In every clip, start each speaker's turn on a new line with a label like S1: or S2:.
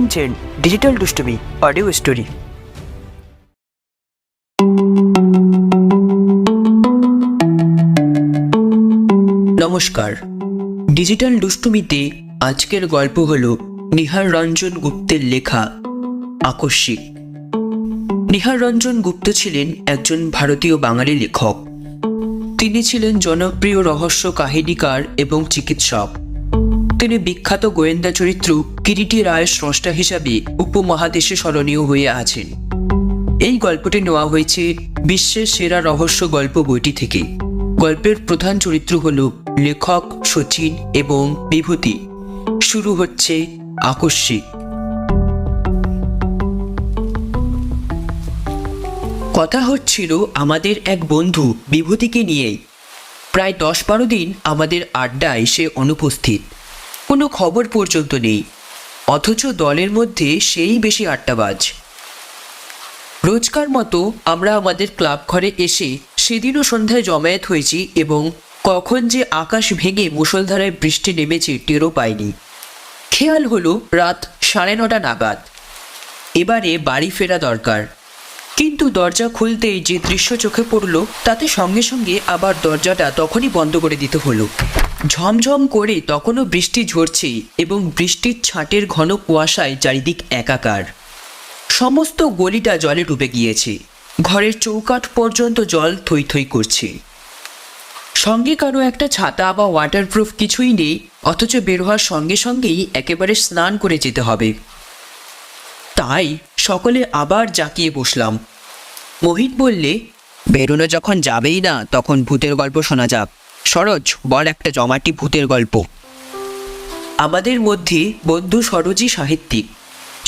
S1: শুনছেন ডিজিটাল দুষ্টুমি audio story. নমস্কার, ডিজিটাল দুষ্টুমিতে আজকের গল্প হলো নিহার রঞ্জন গুপ্তের লেখা আকস্মিক। নিহার রঞ্জন গুপ্ত ছিলেন একজন ভারতীয় বাঙালি লেখক। তিনি ছিলেন জনপ্রিয় রহস্য কাহিনীকার এবং চিকিৎসক। তিনি বিখ্যাত গোয়েন্দা চরিত্র কিরিটি রায়ের স্রষ্টা হিসাবে উপমহাদেশে স্মরণীয় হয়ে আছেন। এই গল্পটি নেওয়া হয়েছে বিশ্বের সেরা রহস্য গল্প বইটি থেকে। গল্পের প্রধান চরিত্র হল লেখক শচীন এবং বিভূতি। শুরু হচ্ছে আকস্মিক। কথা হচ্ছিল আমাদের এক বন্ধু বিভূতিকে নিয়েই। প্রায় 10-12 দিন আমাদের আড্ডায় সে অনুপস্থিত, কোনো খবর পর্যন্ত নেই। অথচ দলের মধ্যে সেই বেশি আড্ডাবাজ। রোজকার মতো আমরা আমাদের ক্লাব ঘরে এসে সেদিনও সন্ধ্যায় জমায়েত হয়েছি এবং কখন যে আকাশ ভেঙে মুষলধারায় বৃষ্টি নেমেছে টেরও পাইনি। খেয়াল হলো রাত 9:30 নাগাদ। এবারে বাড়ি ফেরা দরকার। কিন্তু দরজা খুলতেই যে দৃশ্য চোখে পড়ল তাতে সঙ্গে সঙ্গে আবার দরজাটা তখনই বন্ধ করে দিতে হলো। ঝমঝম করে তখনও বৃষ্টি ঝরছে এবং বৃষ্টির ছাঁটের ঘন কুয়াশায় চারিদিক একাকার। সমস্ত গলিটা জলে ডুবে গিয়েছে। ঘরের চৌকাঠ পর্যন্ত জল থই থই করছে। সঙ্গে কারো একটা ছাতা বা ওয়াটারপ্রুফ কিছুই নেই, অথচ বের হওয়ার সঙ্গে সঙ্গেই একেবারে স্নান করে যেতে হবে। তাই সকলে আবার জাঁকিয়ে বসলাম। মোহিত বললে, বেরোনো যখন যাবেই না তখন ভূতের গল্প শোনা যাক। সরোজ, বল একটা জমাটি ভূতের গল্প। আমাদের মধ্যে বন্ধু সরোজই সাহিত্যিক।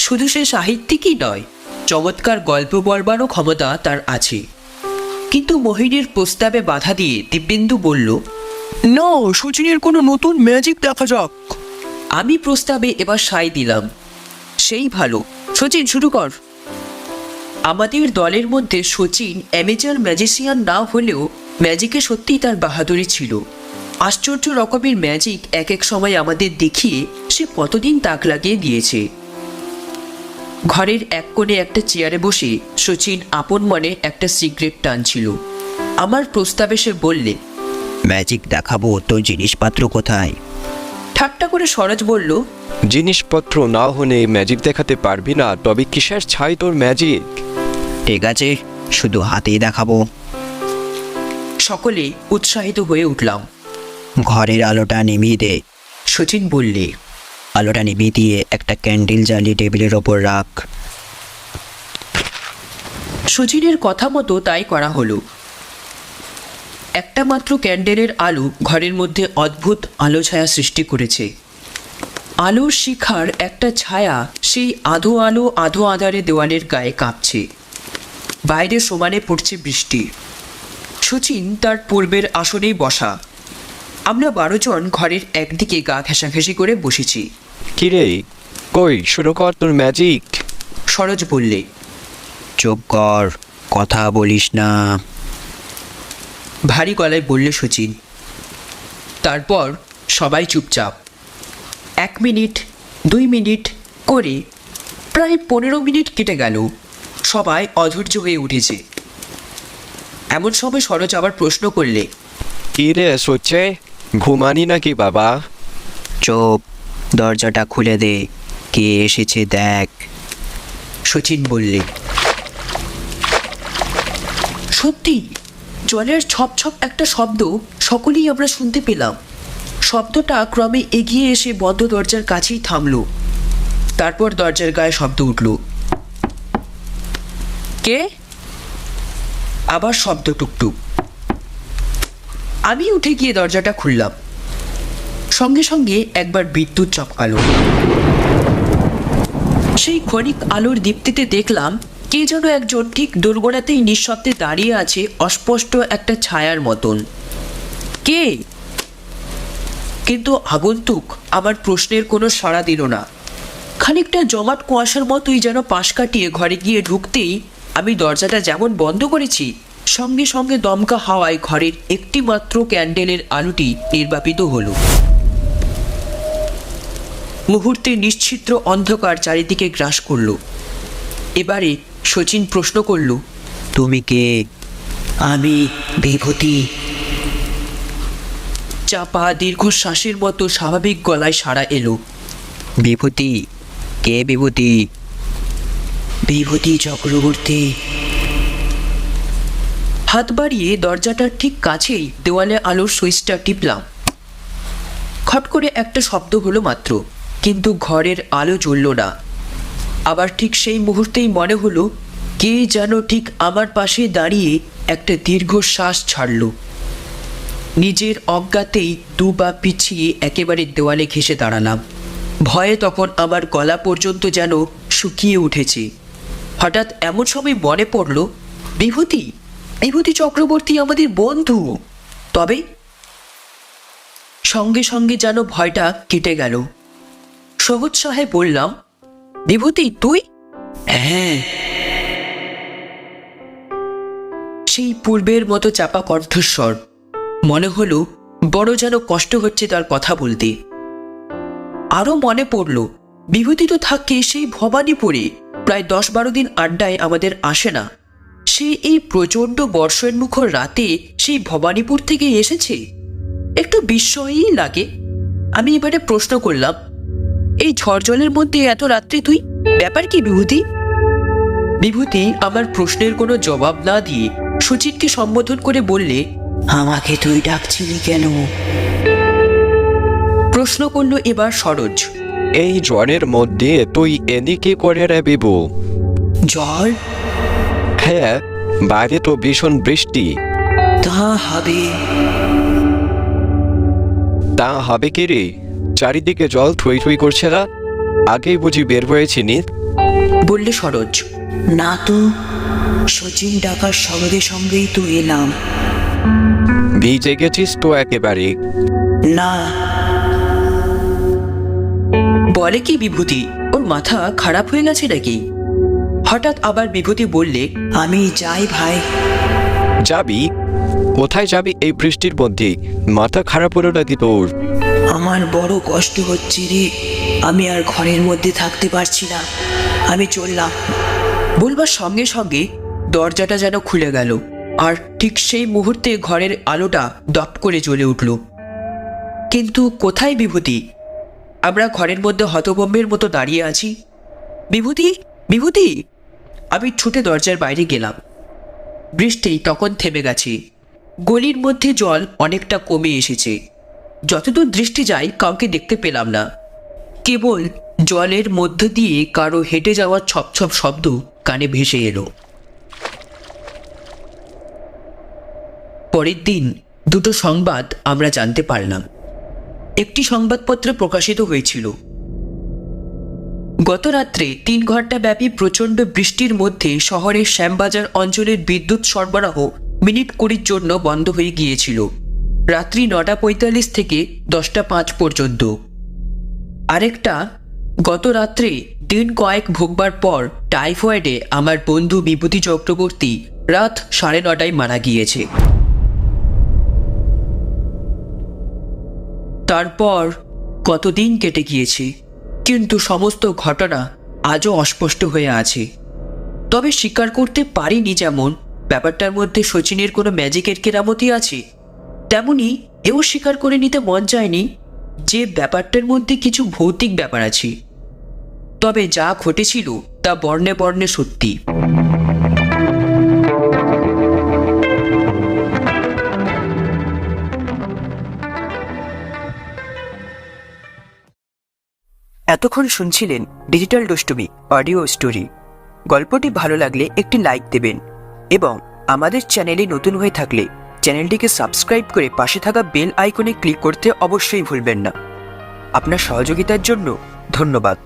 S1: শুধু সে সাহিত্যিকই নয়, চমৎকার গল্প বলবারও ক্ষমতা তার আছে। কিন্তু মোহিনীর প্রস্তাবে বাধা দিয়ে দিব্যেন্দু বলল, না, শচীনের কোনো নতুন ম্যাজিক দেখা যাক। আমি প্রস্তাবে এবার সাই দিলাম। সেই ভালো, শচীন শুরু কর। আমাদের দলের মধ্যে শচীন অ্যামেচার ম্যাজিশিয়ান না হলেও ম্যাজিকে সত্যিই তার বাহাদুরি ছিল। আশ্চর্য রকমের ম্যাজিক এক এক সময় আমাদের দেখিয়ে সে কতদিন তাক লাগিয়ে দিয়েছে। ঘরের এক কোণে একটা চেয়ারে বসে শচীন আপন মনে একটা সিগারেট টানছিল। আমার প্রস্তাবে সে বললে, ম্যাজিক দেখাবো তো জিনিসপত্র কোথায়? ঠাট্টা করে সরোজ বলল,
S2: জিনিসপত্র না হলে ম্যাজিক দেখাতে পারবি না, তবে কিসের ছাই তোর ম্যাজিক?
S1: ঠিক আছে, শুধু হাতেই দেখাবো। সকলে উৎসাহিত হয়ে উঠলাম। ঘরের আলোটা নিভিয়ে দে, শচীন বললে। আলোটা নিভিয়ে দিয়ে একটা ক্যান্ডেল জ্বালিয়ে টেবিলের ওপর রাখ। শচীনের কথা মতো তাই করা হলো। একটা মাত্র ক্যান্ডেলের আলো ঘরের মধ্যে অদ্ভুত আলো ছায়া সৃষ্টি করেছে। আলোর শিখার একটা ছায়া সেই আধো আলো আধো আধারে দেওয়ালের গায়ে কাঁপছে। বাইরে সমানে পড়ছে বৃষ্টি। শচীন তার পূর্বের আসনেই বসা। আমরা 12 জন ঘরের একদিকে গা ঘেঁষাঘেঁষি করে বসেছি।
S2: কিরে, কই শুরু কর তোর ম্যাজিক।
S1: সরোজ বললে, চুপ কর, কথা বলিস না, ভারী গলায় বললে শচীন। তারপর সবাই চুপচাপ। 1 মিনিট, 2 মিনিট করে প্রায় 15 মিনিট কেটে গেল। সবাই অধৈর্য হয়ে উঠেছে। এমন সময় সরোজ আবার প্রশ্ন করলে,
S2: কিরে সচ্ছে, ঘুমানি নাকি বাবা?
S1: চুপ, দরজাটা খুলে দে, কে এসেছে দেখ, শচীন বললে। সত্যি জলের ছপ ছপ একটা শব্দ সকলেই আমরা শুনতে পেলাম। শব্দটা ক্রমে এগিয়ে এসে বন্ধ দরজার কাছেই থামল। তারপর দরজার গায়ে শব্দ উঠল। কে? আবার শব্দ টুকটুক। আমি উঠে গিয়ে দরজাটা খুললাম। সঙ্গে সঙ্গে একবার বিদ্যুৎ চমকালো। সেই ক্ষণিক আলোর দীপ্তিতে দেখলাম কে যেন একজন ঠিক দোরগোড়াতেই নিঃশব্দে দাঁড়িয়ে আছে, অস্পষ্ট একটা ছায়ার মতন। কে? কিন্তু আগন্তুক আমার প্রশ্নের কোনো সাড়া দিল না। খানিকটা জমাট কুয়াশার মতোই যেন পাশ কাটিয়ে ঘরে গিয়ে ঢুকতেই আমি দরজাটা যেমন বন্ধ করেছি, সঙ্গে সঙ্গে দমকা হাওয়ায় ঘরের একটি মাত্র ক্যান্ডেলের আলোটি নির্বাপিত হলো। মুহূর্তে নিশ্চিদ্র অন্ধকার চারিদিকে গ্রাস করল। এবারে শচীন প্রশ্ন করল,
S3: তুমি কে?
S4: আমি বিভূতি।
S1: চাপা দীর্ঘশ্বাসের মতো স্বাভাবিক গলায় সাড়া এলো,
S3: বিভূতি? কে বিভূতি?
S4: বিভূতি চক্রবর্তী।
S1: হাত বাড়িয়ে দরজাটার ঠিক কাছেই দেওয়ালে আলোর সুইচটা টিপলাম। খট করে একটা শব্দ হলো মাত্র, কিন্তু ঘরের আলো জ্বলল না। আবার ঠিক সেই মুহূর্তেই মনে হলো কে যেন ঠিক আমার পাশে দাঁড়িয়ে একটা দীর্ঘশ্বাস ছাড়ল। নিজের অজ্ঞাতেই দু পা পিছিয়ে একেবারে দেওয়ালে ঘেঁষে দাঁড়ালাম। ভয়ে তখন আমার গলা পর্যন্ত যেন শুকিয়ে উঠেছে। হঠাৎ এমন সময় মনে পড়ল, বিভূতি বিভূতি চক্রবর্তী আমাদের বন্ধু। তবে সঙ্গে সঙ্গে যেন ভয়টা কেটে গেল। সহোৎসাহে বললাম, বিভূতি তুই?
S4: হ্যাঁ।
S1: সেই পূর্বের মতো চাপা কণ্ঠস্বর। মনে হলো বড় যেন কষ্ট হচ্ছে তার কথা বলতে। আরও মনে পড়ল, বিভূতি তো থাকে সেই ভবানীপুরে, প্রায় 10-12 দিন আড্ডায় আমাদের আসে না। সে এই প্রচণ্ড বর্ষের মুখর রাতে সেই ভবানীপুর থেকে এসেছে। একটু বিস্ময়ই লাগে। আমি এবারে প্রশ্ন করলাম, এই ঝড় জলের মধ্যে এত রাত্রে তুই, ব্যাপার কি বিভূতি? বিভূতি আমার প্রশ্নের কোনো জবাব না দিয়ে সুচিতকে সম্বোধন করে বললে,
S4: আমাকে তুই ডাকছিলি কেন?
S1: প্রশ্ন করল এবার সরোজ।
S2: এই জ্বরের মধ্যে তুই এনি কি করে রে বিভু?
S4: জল?
S2: হ্যাঁ, বাইরে তো ভীষণ বৃষ্টি।
S4: তা হবে।
S2: তা হবে কি রে? চারিদিকে জল থই থই করছে না? আগেই বুঝি বের হয়েছিনি?
S1: বললে সরোজ।
S4: না তো, শচীন ডাকার সঙ্গে সঙ্গেই তো এলাম।
S2: ভিজে গেছিস তো একেবারে?
S4: না।
S1: বলে কি বিভূতি, ওর মাথা খারাপ হয়ে গেছে নাকি? হঠাৎ আবার বিভূতি বললে,
S4: আমি যাই ভাই।
S2: যাবি? কোথায় যাবি এই বৃষ্টির মধ্যে? মাথা খারাপ হলো নাকি তোর?
S4: আমার বড় কষ্ট হচ্ছে রে, আমি আর ঘরের মধ্যে থাকতে পারছি না, আমি চললাম।
S1: বলবার সঙ্গে সঙ্গে দরজাটা যেন খুলে গেল, আর ঠিক সেই মুহূর্তে ঘরের আলোটা দপ করে জ্বলে উঠল। কিন্তু কোথায় বিভূতি? আমরা ঘরের মধ্যে হতভম্বের মতো দাঁড়িয়ে আছি। বিভূতি বিভূতি! আমি ছুটে দরজার বাইরে গেলাম। বৃষ্টি তখন থেমে গেছে। গলির মধ্যে জল অনেকটা কমে এসেছে। যতদূর দৃষ্টি যায় কাউকে দেখতে পেলাম না। কেবল জলের মধ্য দিয়ে কারো হেঁটে যাওয়ার ছপ ছপ শব্দ কানে ভেসে এলো। পরের দিন দুটো সংবাদ আমরা জানতে পারলাম। একটি সংবাদপত্রে প্রকাশিত হয়েছিল, গত রাত্রে 3 ঘন্টা ব্যাপী প্রচণ্ড বৃষ্টির মধ্যে শহরের শ্যামবাজার অঞ্চলের বিদ্যুৎ সরবরাহ মিনিট 20 জন্য বন্ধ হয়ে গিয়েছিল, রাত্রি 9:45 থেকে 10:05 পর্যন্ত। আরেকটা, গত রাত্রে দিন কয়েক ভোগবার পর টাইফয়েডে আমার বন্ধু বিভূতি চক্রবর্তী রাত 9:30টায় মারা গিয়েছে। তারপর কতদিন কেটে গিয়েছে, কিন্তু সমস্ত ঘটনা আজও অস্পষ্ট হয়ে আছে। তবে স্বীকার করতে পারিনি যেমন ব্যাপারটার মধ্যে শচীনের কোনো ম্যাজিকের কেরামতি আছে, তেমনি এও স্বীকার করে নিতে মন চায়নি যে ব্যাপারটার মধ্যে কিছু ভৌতিক ব্যাপার আছে। তবে যা ঘটেছিল তা বর্ণে বর্ণে সত্যি। এতক্ষণ শুনছিলেন ডিজিটাল দুষ্টুমি অডিও স্টোরি। গল্পটি ভালো লাগলে একটি লাইক দেবেন এবং আমাদের চ্যানেলে নতুন হয়ে থাকলে চ্যানেলটিকে সাবস্ক্রাইব করে পাশে থাকা বেল আইকনে ক্লিক করতে অবশ্যই ভুলবেন না। আপনার সহযোগিতার জন্য ধন্যবাদ।